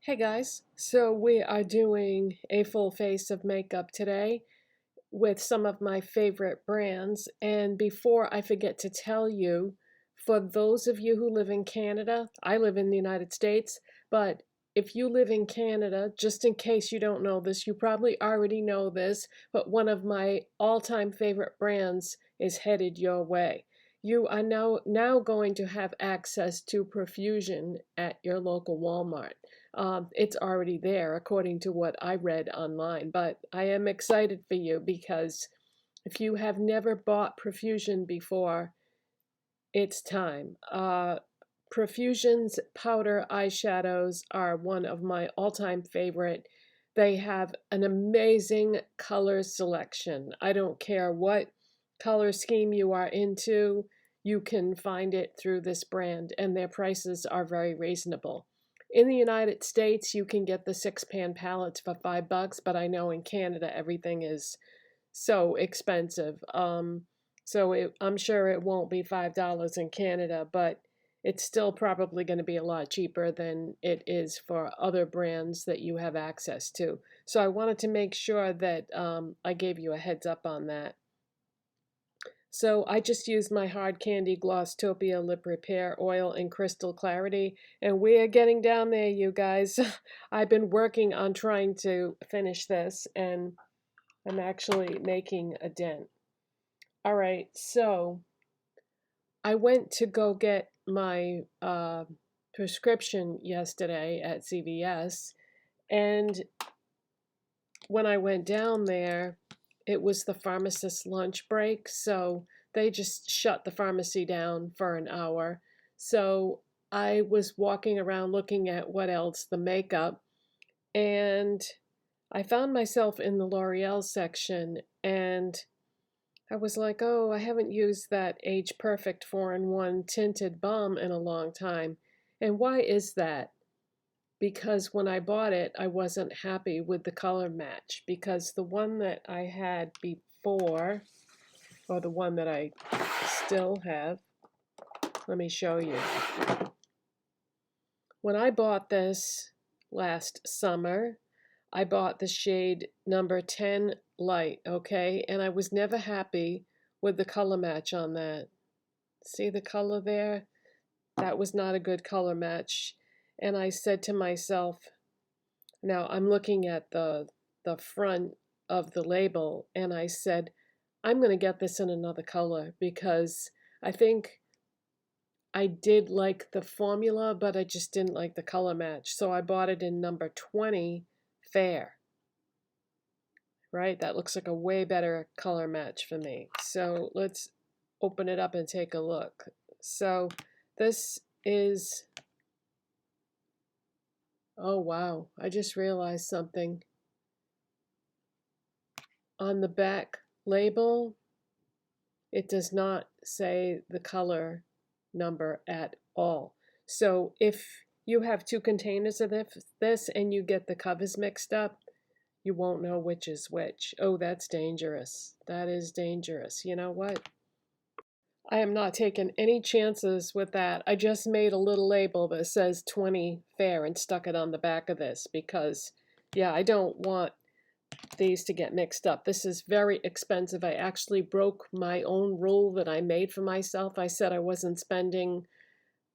Hey guys, so we are doing a full face of makeup today with some of my favorite brands. And before I forget to tell you, for those of you who live in Canada, I live in the United States, but if you live in Canada, just in case you don't know this, you probably already know this, but one of my all-time favorite brands is headed your way. You are now going to have access to Profusion at your local Walmart. It's already there, according to what I read online. But I am excited for you because if you have never bought Profusion before, it's time. Profusion's powder eyeshadows are one of my all-time favorite. They have an amazing color selection. I don't care what color scheme you are into, you can find it through this brand, and their prices are very reasonable. In the United States, you can get the 6-pan palettes for $5, but I know in Canada everything is so expensive. I'm sure it won't be $5 in Canada, but it's still probably going to be a lot cheaper than it is for other brands that you have access to. So I wanted to make sure that I gave you a heads up on that. So I just used my Hard Candy Glosstopia Lip Repair Oil in Crystal Clarity, and we are getting down there, you guys. I've been working on trying to finish this, and I'm actually making a dent. All right, so I went to go get my prescription yesterday at CVS, and when I went down there, it was the pharmacist's lunch break, so they just shut the pharmacy down for an hour. So I was walking around looking at what else, the makeup, and I found myself in the L'Oreal section, and I was like, oh, I haven't used that Age Perfect 4-in-1 tinted balm in a long time. And why is that? Because when I bought it, I wasn't happy with the color match, because the one that I had before, or the one that I still have, let me show you. When I bought this last summer, I bought the shade number 10 light, okay? And I was never happy with the color match on that. See the color there? That was not a good color match. And I said to myself, now I'm looking at the front of the label, and I said, I'm going to get this in another color because I think I did like the formula, but I just didn't like the color match. So I bought it in number 20 fair. Right? That looks like a way better color match for me. So let's open it up and take a look. So this is, oh wow, I just realized something. On the back label, it does not say the color number at all. So if you have two containers of this and you get the covers mixed up, you won't know which is which. Oh, that's dangerous. That is dangerous. You know what? I am not taking any chances with that. I just made a little label that says 20 fair and stuck it on the back of this because, yeah, I don't want these to get mixed up. This is very expensive. I actually broke my own rule that I made for myself. I said I wasn't spending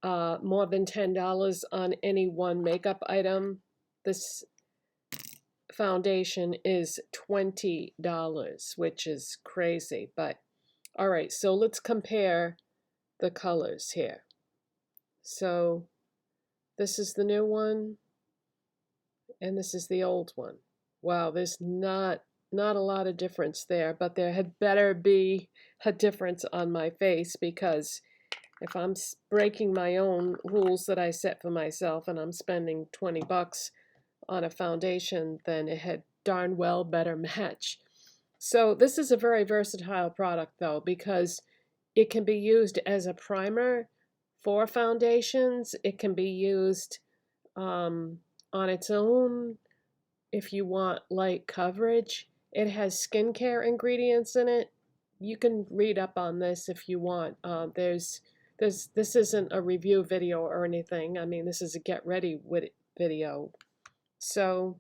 more than $10 on any one makeup item. This foundation is $20, which is crazy. But all right, so let's compare the colors here. So this is the new one, and this is the old one. Wow, there's not a lot of difference there, but there had better be a difference on my face, because if I'm breaking my own rules that I set for myself and I'm spending 20 bucks on a foundation, then it had darn well better match. So this is a very versatile product though, because it can be used as a primer for foundations. It can be used on its own if you want light coverage. It has skincare ingredients in it. You can read up on this if you want. This isn't a review video or anything. I mean, this is a get ready with it video. So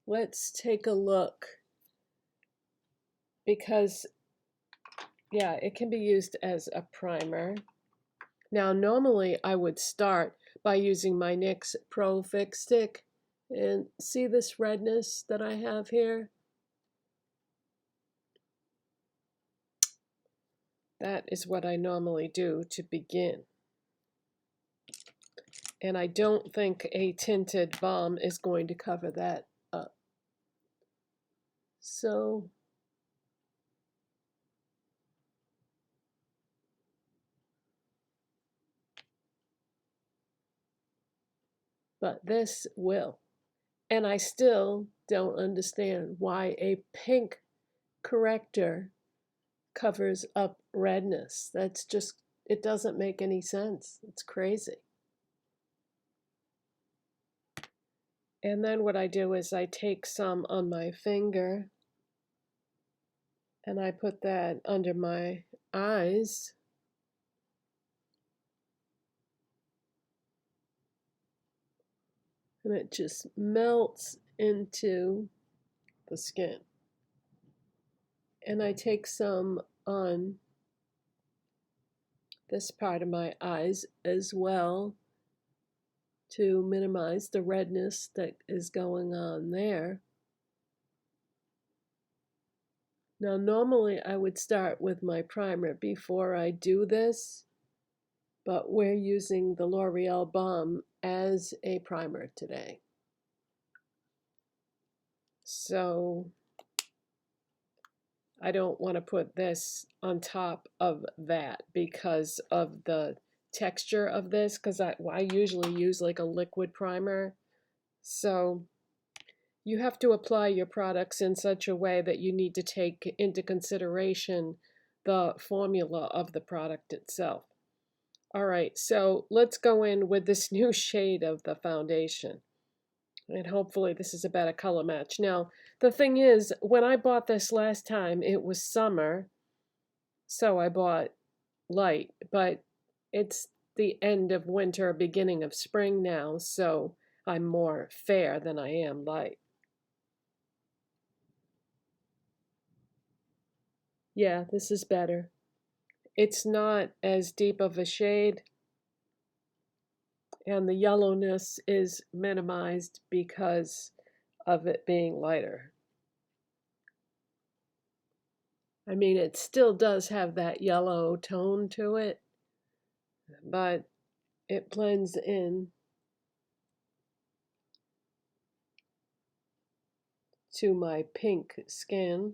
let's take a look, because yeah, it can be used as a primer. Now normally I would start by using my NYX Pro Fix Stick, and see this redness that I have here? That is what I normally do to begin. And I don't think a tinted balm is going to cover that up. So but this will. And I still don't understand why a pink corrector covers up redness. That's just, it doesn't make any sense. It's crazy. And then what I do is I take some on my finger and I put that under my eyes. And it just melts into the skin. And I take some on this part of my eyes as well to minimize the redness that is going on there. Now normally I would start with my primer before I do this, but we're using the L'Oreal Balm as a primer today. So I don't want to put this on top of that because of the texture of this, because I usually use like a liquid primer. So you have to apply your products in such a way that you need to take into consideration the formula of the product itself. All right, so let's go in with this new shade of the foundation. And hopefully this is a better color match. Now, the thing is, when I bought this last time, it was summer, so I bought light, but it's the end of winter, beginning of spring now, so I'm more fair than I am light. Yeah, this is better. It's not as deep of a shade, and the yellowness is minimized because of it being lighter. I mean, it still does have that yellow tone to it, but it blends in to my pink skin.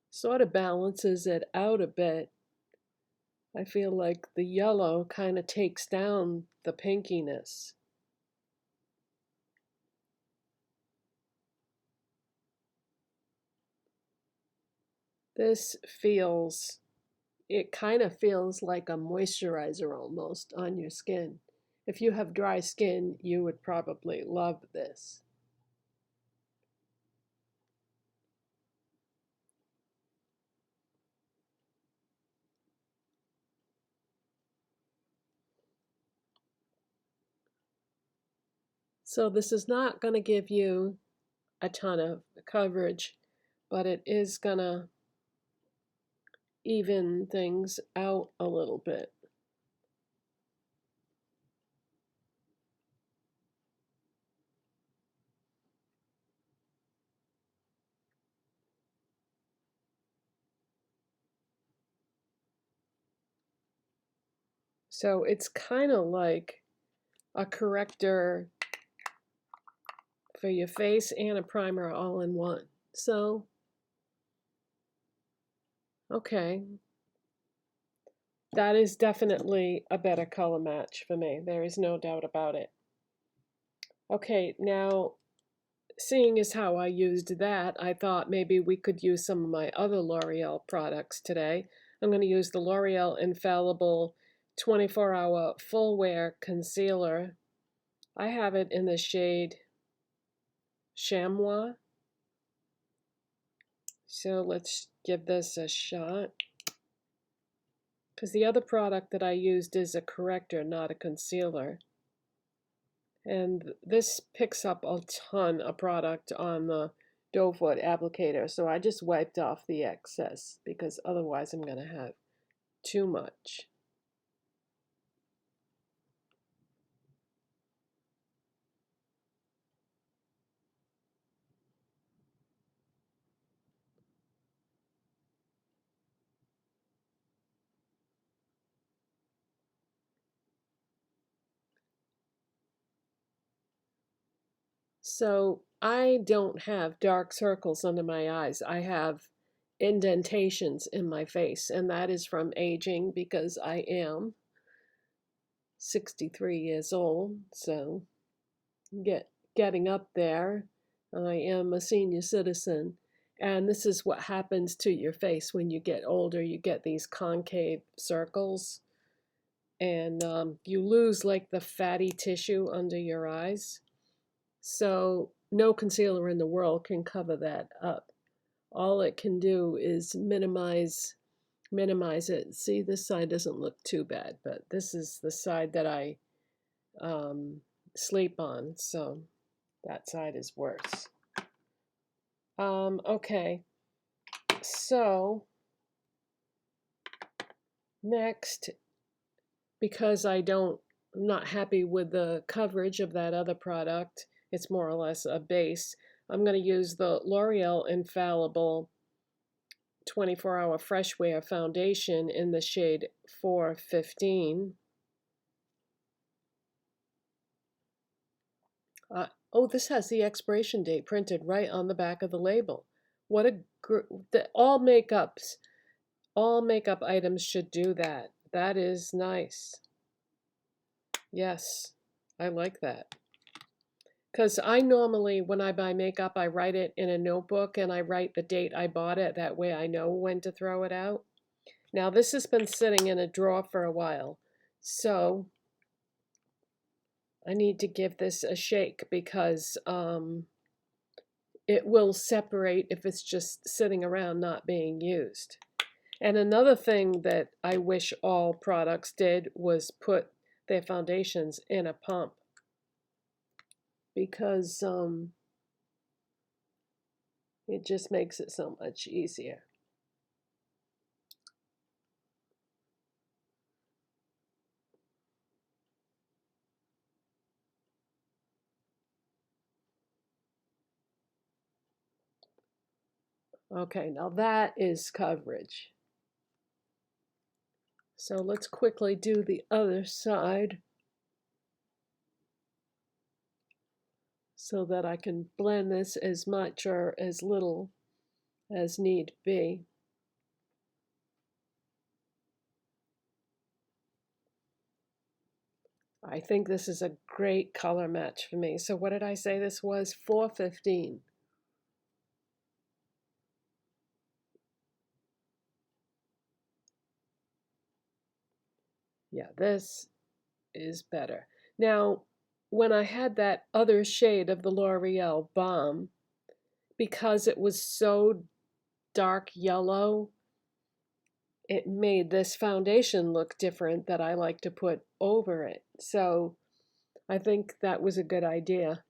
Sort of balances it out a bit. I feel like the yellow kind of takes down the pinkiness. This feels, it kind of feels like a moisturizer almost on your skin. If you have dry skin, you would probably love this. So this is not going to give you a ton of coverage, but it is going to even things out a little bit. So it's kind of like a corrector for your face and a primer all in one. So, okay, that is definitely a better color match for me. There is no doubt about it. Okay, now, seeing as how I used that, I thought maybe we could use some of my other L'Oreal products today. I'm going to use the L'Oreal Infallible 24-Hour Full Wear Concealer. I have it in the shade Chamois. So let's give this a shot. because the other product that I used is a corrector, not a concealer. And this picks up a ton of product on the doe foot applicator, so I just wiped off the excess because otherwise I'm going to have too much. So I don't have dark circles under my eyes. I have indentations in my face, and that is from aging because I am 63 years old, so getting up there. I am a senior citizen, and this is what happens to your face when you get older. You get these concave circles, and you lose like the fatty tissue under your eyes. So no concealer in the world can cover that up. All it can do is minimize it. See, this side doesn't look too bad, but this is the side that I sleep on, so that side is worse. Okay, so next, because I'm not happy with the coverage of that other product, it's more or less a base, I'm going to use the L'Oreal Infallible 24-Hour Fresh Wear Foundation in the shade 415. Oh, this has the expiration date printed right on the back of the label. What a all makeup items should do that. That is nice. Yes, I like that. Because I normally, when I buy makeup, I write it in a notebook and I write the date I bought it. That way I know when to throw it out. Now, this has been sitting in a drawer for a while, so I need to give this a shake because it will separate if it's just sitting around not being used. And another thing that I wish all products did was put their foundations in a pump, because it just makes it so much easier. Okay, now that is coverage. So let's quickly do the other side so that I can blend this as much or as little as need be. I think this is a great color match for me. So what did I say this was? 415. Yeah, this is better. Now, when I had that other shade of the L'Oreal Balm, because it was so dark yellow, it made this foundation look different that I like to put over it. So I think that was a good idea,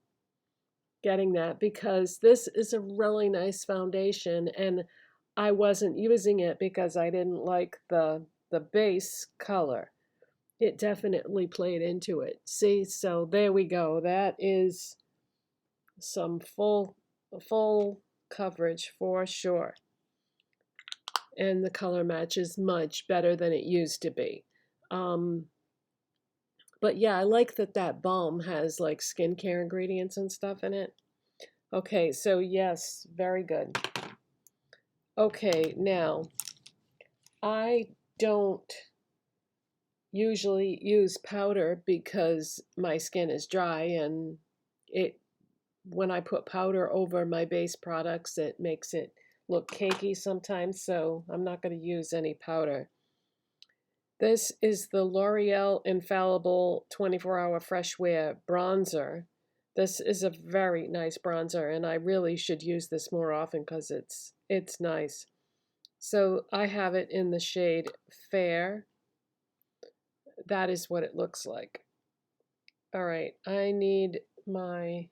getting that, because this is a really nice foundation and I wasn't using it because I didn't like the base color. It definitely played into it. See, so there we go. That is some full coverage for sure. And the color match is much better than it used to be. But yeah, I like that balm has like skincare ingredients and stuff in it. Okay, so yes, very good. Okay, now I don't usually use powder because my skin is dry, and when I put powder over my base products, it makes it look cakey sometimes, so I'm not going to use any powder. This is the L'Oreal Infallible 24-Hour Fresh Wear Bronzer. This is a very nice bronzer, and I really should use this more often because it's nice. So I have it in the shade Fair. that is what it looks like. All right, I need my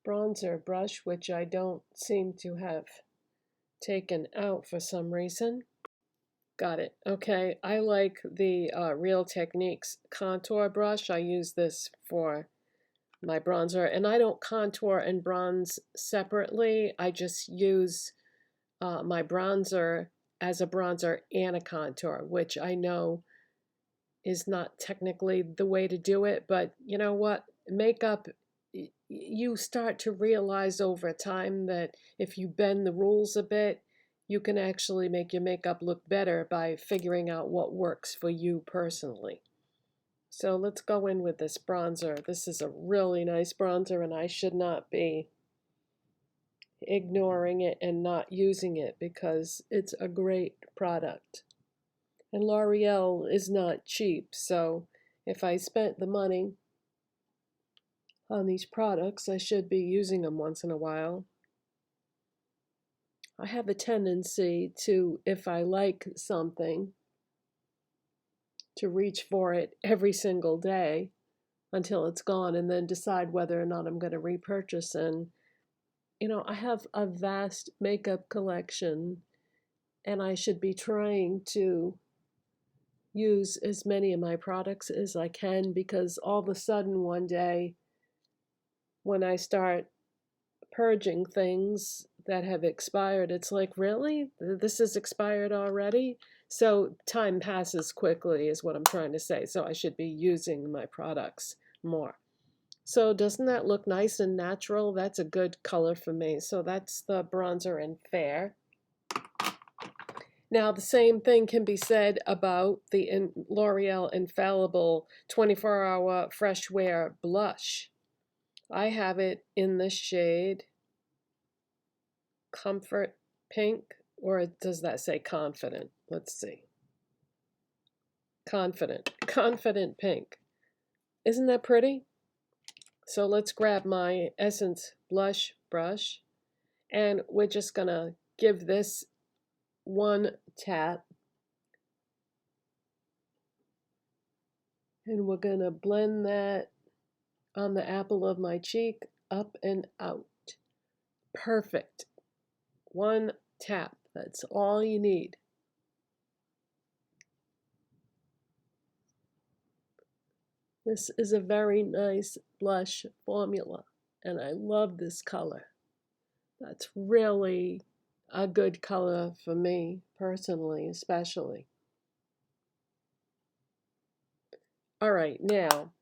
bronzer brush, which I don't seem to have taken out for some reason. Got it. Okay, I like the Real Techniques contour brush. I use this for my bronzer, and I don't contour and bronze separately. I just use my bronzer as a bronzer and a contour, which I know is not technically the way to do it, but you know what? Makeup, you start to realize over time that if you bend the rules a bit, you can actually make your makeup look better by figuring out what works for you personally. So let's go in with this bronzer. This is a really nice bronzer, and I should not be ignoring it and not using it because it's a great product. And L'Oreal is not cheap, so if I spent the money on these products, I should be using them once in a while. I have a tendency to, if I like something, to reach for it every single day until it's gone and then decide whether or not I'm going to repurchase. And, you know, I have a vast makeup collection and I should be trying to use as many of my products as I can, because all of a sudden one day when I start purging things that have expired, it's like, really? This is expired already? So time passes quickly is what I'm trying to say. So I should be using my products more. So doesn't that look nice and natural? That's a good color for me. So that's the bronzer in Fair. Now the same thing can be said about the L'Oreal Infallible 24-Hour Fresh Wear Blush. I have it in the shade Comfort Pink, or does that say Confident? Let's see. Confident Pink. Isn't that pretty? So let's grab my Essence Blush brush, and we're just gonna give this one tap, and we're gonna blend that on the apple of my cheek, up and out. Perfect. One tap, that's all you need. This is a very nice blush formula, and I love this color. That's really a good color for me, personally, especially. All right, now,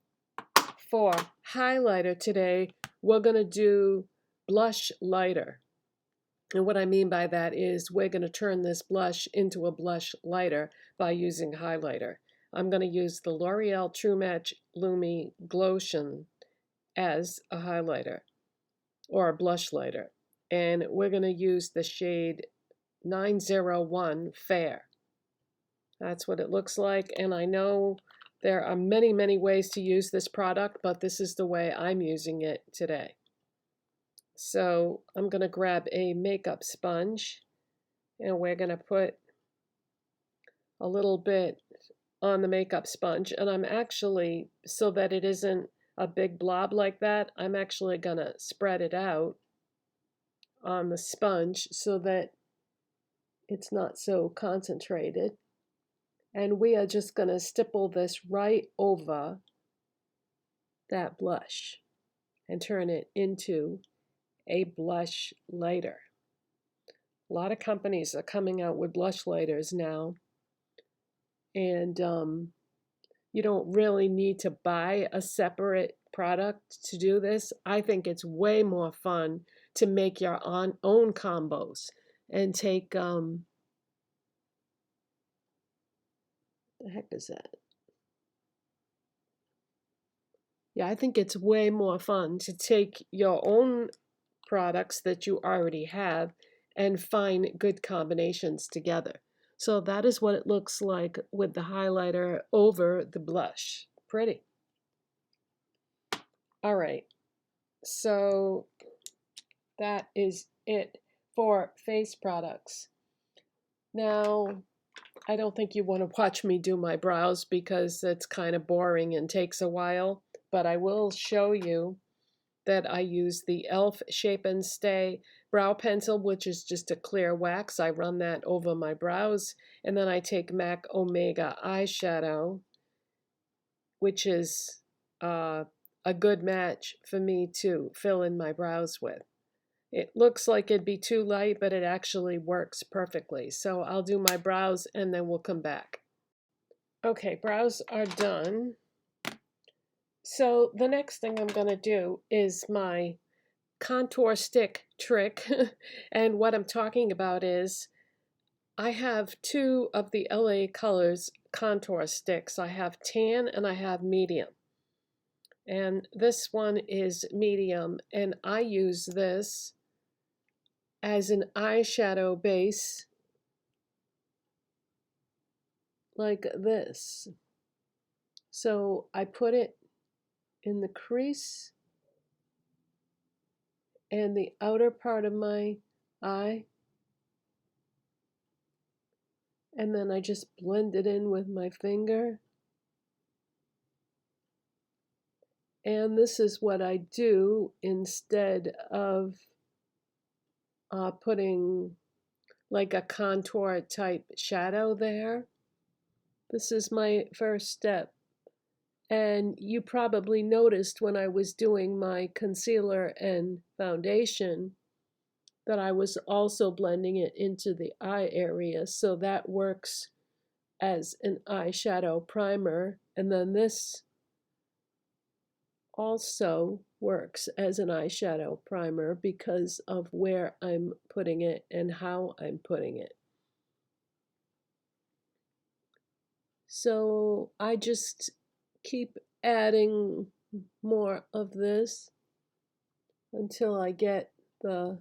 for highlighter today, we're going to do blush lighter. And what I mean by that is we're going to turn this blush into a blush lighter by using highlighter. I'm going to use the L'Oreal True Match Lumi Glotion as a highlighter or a blush lighter. And we're going to use the shade 901 Fair. That's what it looks like. And I know there are many, many ways to use this product, but this is the way I'm using it today. So I'm going to grab a makeup sponge, and we're going to put a little bit on the makeup sponge. And I'm actually, so that it isn't a big blob like that, I'm actually going to spread it out on the sponge so that it's not so concentrated. And we are just going to stipple this right over that blush and turn it into a blush lighter. A lot of companies are coming out with blush lighters now, and you don't really need to buy a separate product to do this. I think it's way more fun to make your own combos and take, the heck is that? Yeah, I think it's way more fun to take your own products that you already have and find good combinations together. So that is what it looks like with the highlighter over the blush. Pretty. All right, so that is it for face products. Now, I don't think you want to watch me do my brows because it's kind of boring and takes a while, but I will show you that I use the e.l.f. Shape and Stay brow pencil, which is just a clear wax. I run that over my brows, and then I take MAC Omega eyeshadow, which is a good match for me to fill in my brows with. It looks like it'd be too light, but it actually works perfectly. So I'll do my brows and then we'll come back. Okay, brows are done. So the next thing I'm going to do is my contour stick trick. And what I'm talking about is I have two of the LA Colors contour sticks. I have tan and I have medium. And this one is medium, and I use this as an eyeshadow base like this. So I put it in the crease and the outer part of my eye, and then I just blend it in with my finger. And this is what I do instead of putting like a contour type shadow there. This is my first step. And you probably noticed when I was doing my concealer and foundation that I was also blending it into the eye area, so that works as an eyeshadow primer. And then this also works as an eyeshadow primer because of where I'm putting it and how I'm putting it. So I just keep adding more of this until I get the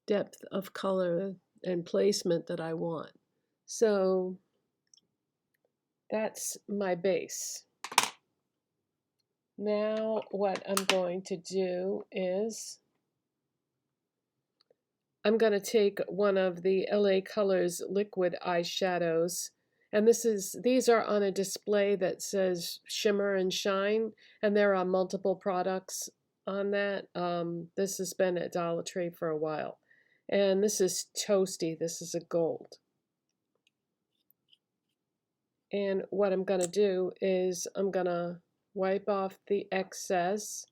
depth of color and placement that I want. So that's my base. Now what I'm going to do is I'm going to take one of the LA Colors liquid eyeshadows, and these are on a display that says shimmer and shine, and there are multiple products on that. This has been at Dollar Tree for a while, and this is Toasty. This is a gold. And what I'm going to do is I'm going to wipe off the excess.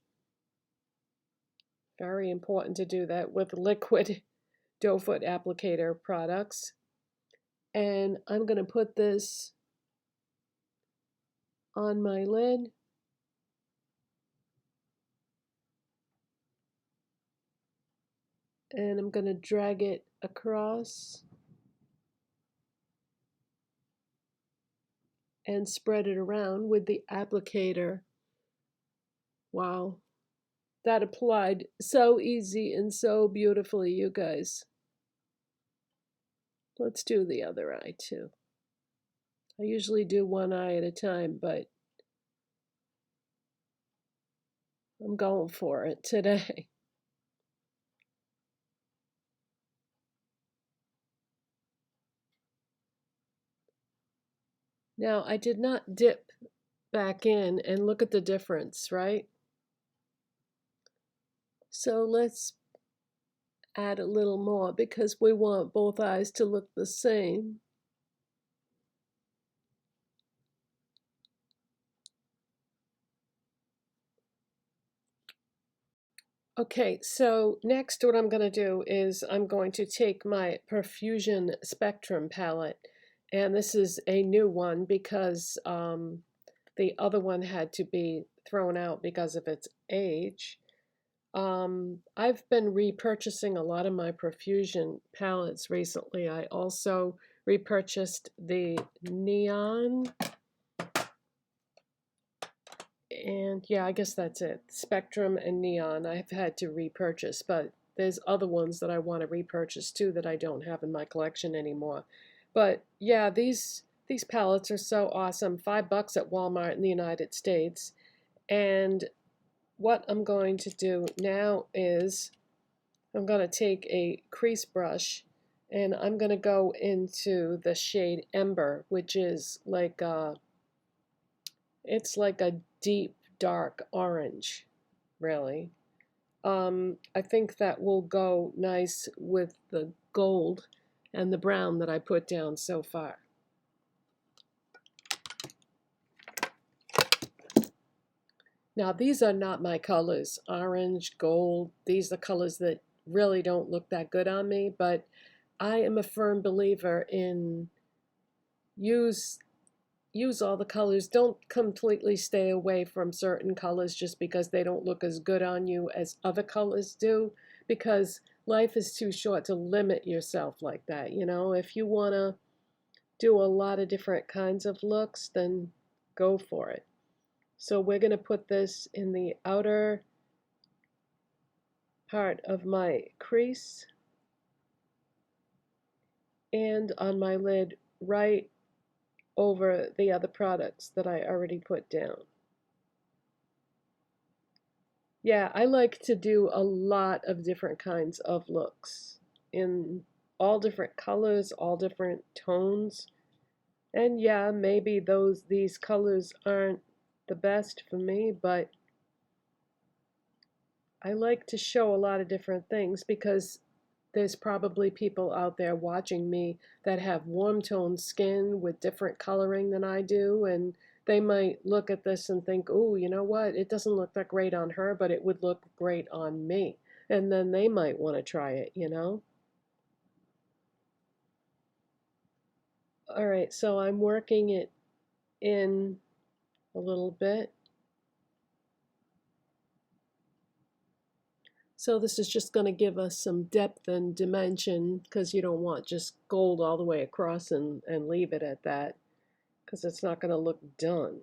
Very important to do that with liquid doe foot applicator products. And I'm going to put this on my lid. And I'm going to drag it across and spread it around with the applicator. Wow, that applied so easy and so beautifully, you guys. Let's do the other eye too. I usually do one eye at a time, but I'm going for it today. Now, I did not dip back in, and look at the difference, right? So let's add a little more because we want both eyes to look the same. Okay, so next what I'm going to do is I'm going to take my Profusion Spectrum palette, and this is a new one because the other one had to be thrown out because of its age. I've been repurchasing a lot of my Profusion palettes recently. I also repurchased the Neon, and yeah, I guess that's it. Spectrum and Neon I've had to repurchase, but there's other ones that I want to repurchase too that I don't have in my collection anymore. But yeah, these palettes are so awesome. $5 at Walmart in the United States. And what I'm going to do now is I'm going to take a crease brush And I'm going to go into the shade Ember, which is like it's like a deep dark orange, really. I think that will go nice with the gold and the brown that I put down so far. Now these are not my colors, orange, gold, these are colors that really don't look that good on me, but I am a firm believer in use all the colors. Don't completely stay away from certain colors just because they don't look as good on you as other colors do, because life is too short to limit yourself like that. You know, if you want to do a lot of different kinds of looks, then go for it. So we're going to put this in the outer part of my crease and on my lid right over the other products that I already put down. Yeah, I like to do a lot of different kinds of looks in all different colors, all different tones. And yeah, maybe these colors aren't the best for me, but I like to show a lot of different things because there's probably people out there watching me that have warm toned skin with different coloring than I do, and they might look at this and think, oh, you know what, it doesn't look that great on her, but it would look great on me. And then they might want to try it, you know? All right, so I'm working it in a little bit. So this is just going to give us some depth and dimension because you don't want just gold all the way across and leave it at that because it's not going to look done.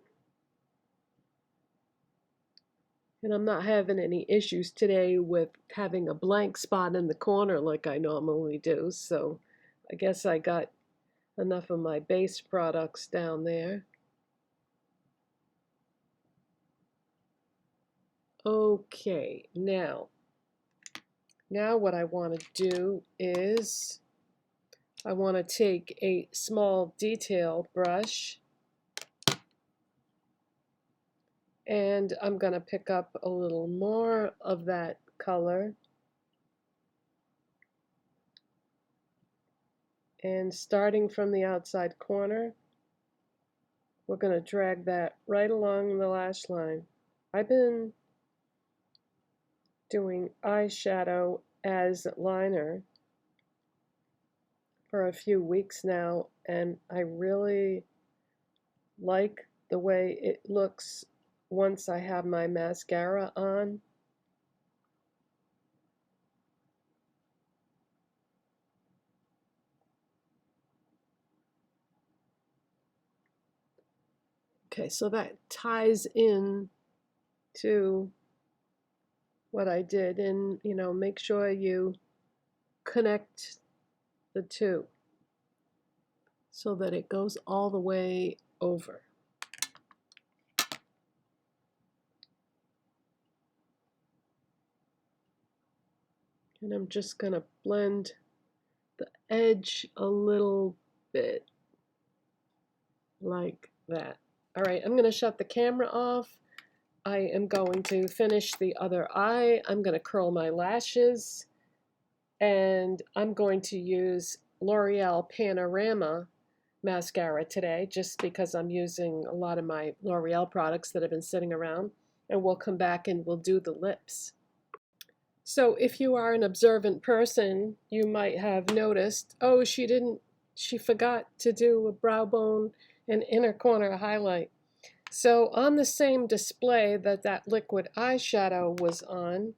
And I'm not having any issues today with having a blank spot in the corner like I normally do. So I guess I got enough of my base products down there. Okay, now what I want to do is I want to take a small detail brush and I'm going to pick up a little more of that color, and starting from the outside corner, we're going to drag that right along the lash line. I've been doing eyeshadow as liner for a few weeks now, and I really like the way it looks once I have my mascara on. Okay, so that ties in to what I did, and you know, make sure you connect the two so that it goes all the way over. And I'm just going to blend the edge a little bit like that. All right, I'm going to shut the camera off. I am going to finish the other eye. I'm going to curl my lashes, and I'm going to use L'Oreal Panorama mascara today just because I'm using a lot of my L'Oreal products that have been sitting around, and we'll come back and we'll do the lips. So if you are an observant person, you might have noticed, oh, she forgot to do a brow bone and inner corner highlight. So on the same display that liquid eyeshadow was on,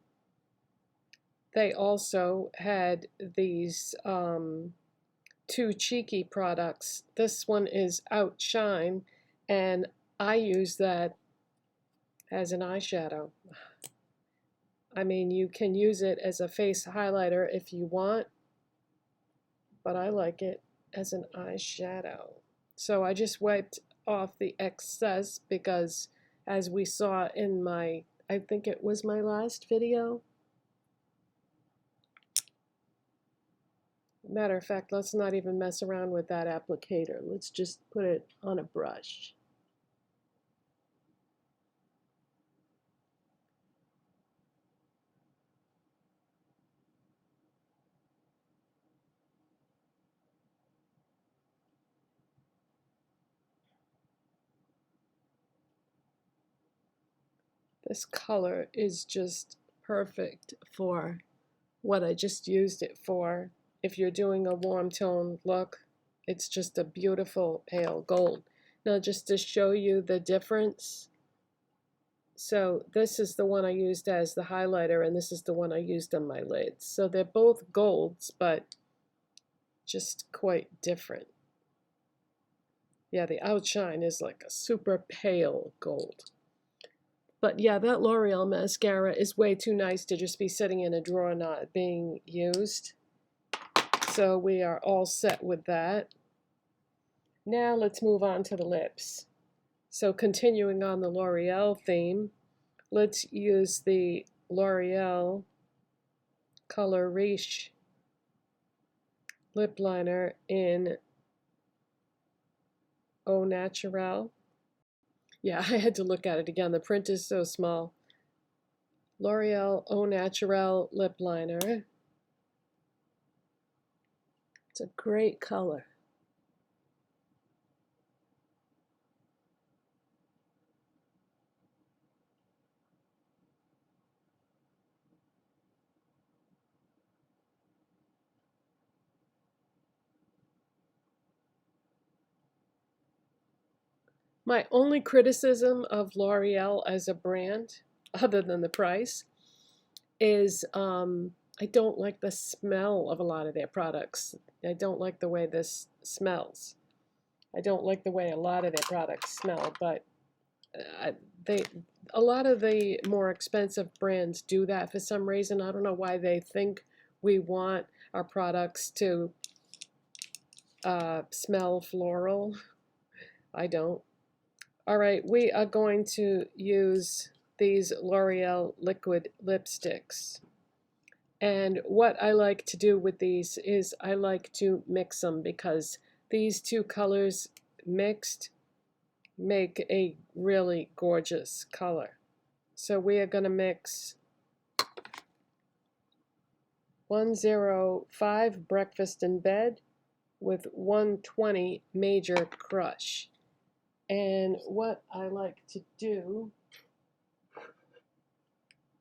they also had these two cheeky products. This one is Outshine, and I use that as an eyeshadow. I mean, you can use it as a face highlighter if you want, but I like it as an eyeshadow. So I just wiped off the excess because, as we saw in my, I think it was my last video, Matter of fact, let's not even mess around with that applicator. Let's just put it on a brush. This color is just perfect for what I just used it for. If you're doing a warm tone look, it's just a beautiful pale gold. Now, just to show you the difference, so this is the one I used as the highlighter, and this is the one I used on my lids. So they're both golds, but just quite different. Yeah, the Outshine is like a super pale gold. But yeah, that L'Oreal mascara is way too nice to just be sitting in a drawer not being used. So we are all set with that. Now let's move on to the lips. So continuing on the L'Oreal theme, let's use the L'Oreal Color Riche lip liner in Au Naturale. Yeah, I had to look at it again. The print is so small. L'Oreal Au Naturale lip liner. It's a great color. My only criticism of L'Oreal as a brand, other than the price, is I don't like the smell of a lot of their products. I don't like the way this smells. I don't like the way a lot of their products smell, but they a lot of the more expensive brands do that for some reason. I don't know why they think we want our products to smell floral. I don't. All right, we are going to use these L'Oreal liquid lipsticks. And what I like to do with these is I like to mix them because these two colors mixed make a really gorgeous color. So we are going to mix 105 Breakfast in Bed with 120 Major Crush. And what I like to do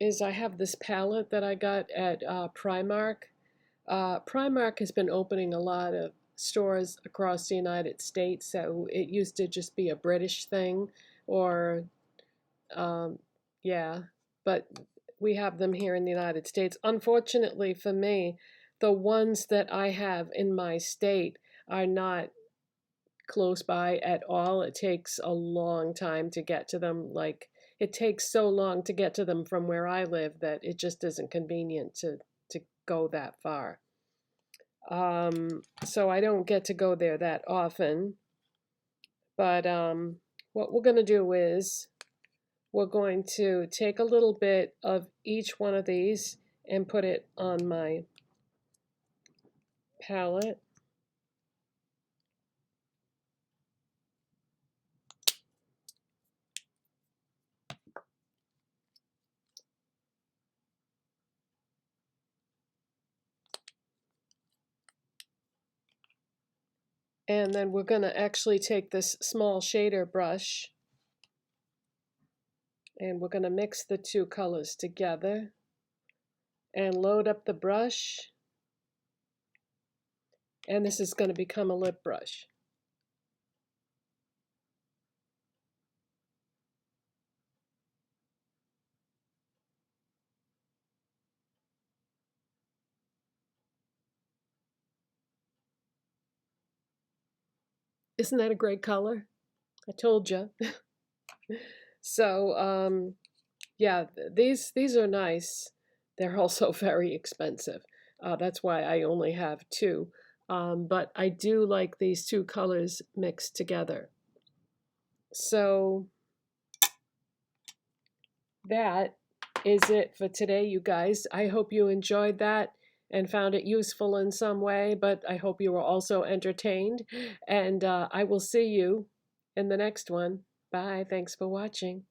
is I have this palette that I got at Primark. Primark has been opening a lot of stores across the United States, so it used to just be a British thing, or yeah, but we have them here in the United States. Unfortunately for me, the ones that I have in my state are not close by at all. It takes a long time to get to them. Like, it takes so long to get to them from where I live that it just isn't convenient to go that far. So I don't get to go there that often. But what we're going to do is we're going to take a little bit of each one of these and put it on my palette. And then we're going to actually take this small shader brush and we're going to mix the two colors together and load up the brush. And this is going to become a lip brush. Isn't that a great color? I told you. So yeah, these are nice. They're also very expensive. That's why I only have two. But I do like these two colors mixed together. So that is it for today, you guys. I hope you enjoyed that. and found it useful in some way, but I hope you were also entertained. And I will see you in the next one. Bye. Thanks for watching.